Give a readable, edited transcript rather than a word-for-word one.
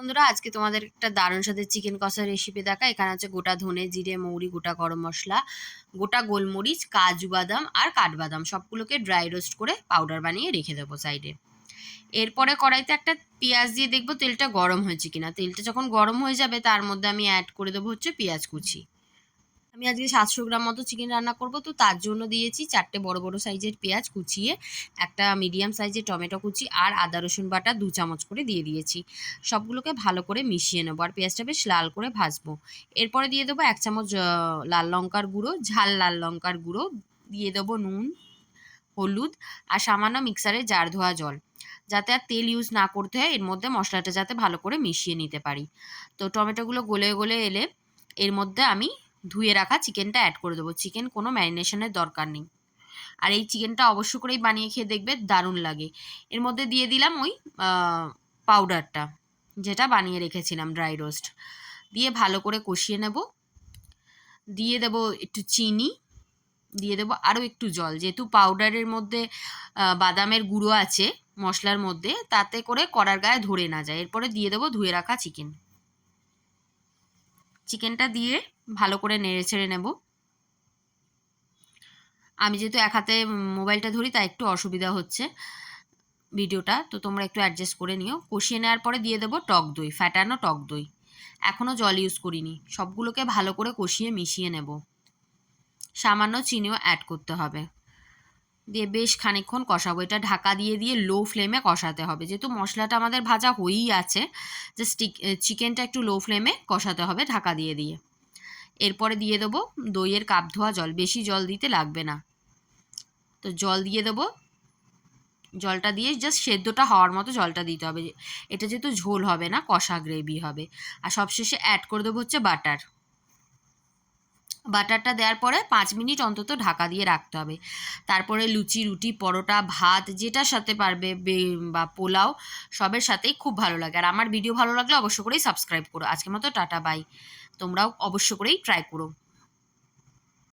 বন্ধুরা, আজকে তোমাদের একটা দারুণ স্বাদের চিকেন কষার রেসিপি দেখা। এখানে আছে গোটা ধনে, জিরে, মৌরি, গোটা গরম মশলা, গোটা গোলমরিচ, কাজু বাদাম আর কাঠবাদাম সবগুলোকে ড্রাই রোস্ট করে পাউডার বানিয়ে রেখে দেবো সাইডে। এরপরে কড়াইতে একটা পেঁয়াজ দিয়ে দেখবো তেলটা গরম হয়েছে কিনা। তেলটা যখন গরম হয়ে যাবে তার মধ্যে আমি অ্যাড করে দেবো পেঁয়াজ কুচি। আমি আজকে 700 গ্রাম মতো চিকেন রান্না করব, তো তার জন্য দিয়েছি 4টে বড় বড় সাইজের পেঁয়াজ কুচিয়ে, একটা মিডিয়াম সাইজের টমেটো কুচি আর আদা রসুন বাটা 2 চামচ করে দিয়ে দিয়েছি। সবগুলোকে ভালো করে মিশিয়ে নেবো আর পেঁয়াজটা বেশ লাল করে ভাজবো। এরপরে দিয়ে দেবো 1 চামচ লাল লঙ্কার গুঁড়ো, ঝাল লাল লঙ্কার গুঁড়ো, দিয়ে দেবো নুন, হলুদ আর সামান্য মিক্সারে জার ধোয়া জল, যাতে আর তেল ইউজ না করতে হয়, এর মধ্যে মশলাটা যাতে ভালো করে মিশিয়ে নিতে পারি। তো টমেটোগুলো গলে গলে এলে এর মধ্যে আমি ধুয়ে রাখা চিকেনটা অ্যাড করে দেবো। চিকেন কোনো ম্যারিনেশনের দরকার নেই, আর এই চিকেনটা অবশ্য করেই বানিয়ে খেয়ে দেখবে, দারুণ লাগে। এর মধ্যে দিয়ে দিলাম ওই পাউডারটা যেটা বানিয়ে রেখেছিলাম ড্রাই রোস্ট, দিয়ে ভালো করে কষিয়ে নেব। দিয়ে দেবো একটু চিনি, দিয়ে দেবো আরও একটু জল, যেহেতু পাউডারের মধ্যে বাদামের গুঁড়ো আছে মশলার মধ্যে, তাতে করে কড়ার গায়ে ধরে না যায়। এরপরে দিয়ে দেবো ধুয়ে রাখা চিকেনটা দিয়ে ভালো করে নেড়ে ছেড়ে নেব। আমি যেহেতু এক হাতে মোবাইলটা ধরি তাই একটু অসুবিধা হচ্ছে ভিডিওটা, তো তোমরা একটু অ্যাডজাস্ট করে নিও। কষিয়ে নেওয়ার পরে দিয়ে দেবো টক দই, ফ্যাটানো টক দই। এখনও জল ইউজ করিনি। সবগুলোকে ভালো করে কষিয়ে মিশিয়ে নেব। সামান্য চিনিও অ্যাড করতে হবে, দিয়ে বেশ খানিকক্ষণ কষাবো। এটা ঢাকা দিয়ে দিয়ে লো ফ্লেমে কষাতে হবে, যেহেতু মশলাটা আমাদের ভাজা হয়েই আছে। জাস্ট চিকেনটা একটু লো ফ্লেমে কষাতে হবে ঢাকা দিয়ে দিয়ে। এরপরে দিয়ে দেবো দইয়ের কাপ ধোয়া জল, বেশি জল দিতে লাগবে না। তো জল দিয়ে দেবো, জলটা দিয়ে জাস্ট সেদ্ধটা হওয়ার মতো জলটা দিতে হবে। এটা যেহেতু ঝোল হবে না, কষা গ্রেভি হবে। আর সবশেষে অ্যাড করে দেবো বাটারটা দেওয়ার পরে 5 মিনিট অন্তত ঢাকা দিয়ে রাখতে হবে। তারপরে লুচি, রুটি, পরোটা, ভাত যেটার সাথে পারবে, বা পোলাও, সবের সাথেই খুব ভালো লাগে। আর আমার ভিডিও ভালো লাগলে অবশ্য করেই সাবস্ক্রাইব করো। আজকের মতো টাটা, বাই। তোমরাও অবশ্য করেই ট্রাই করো।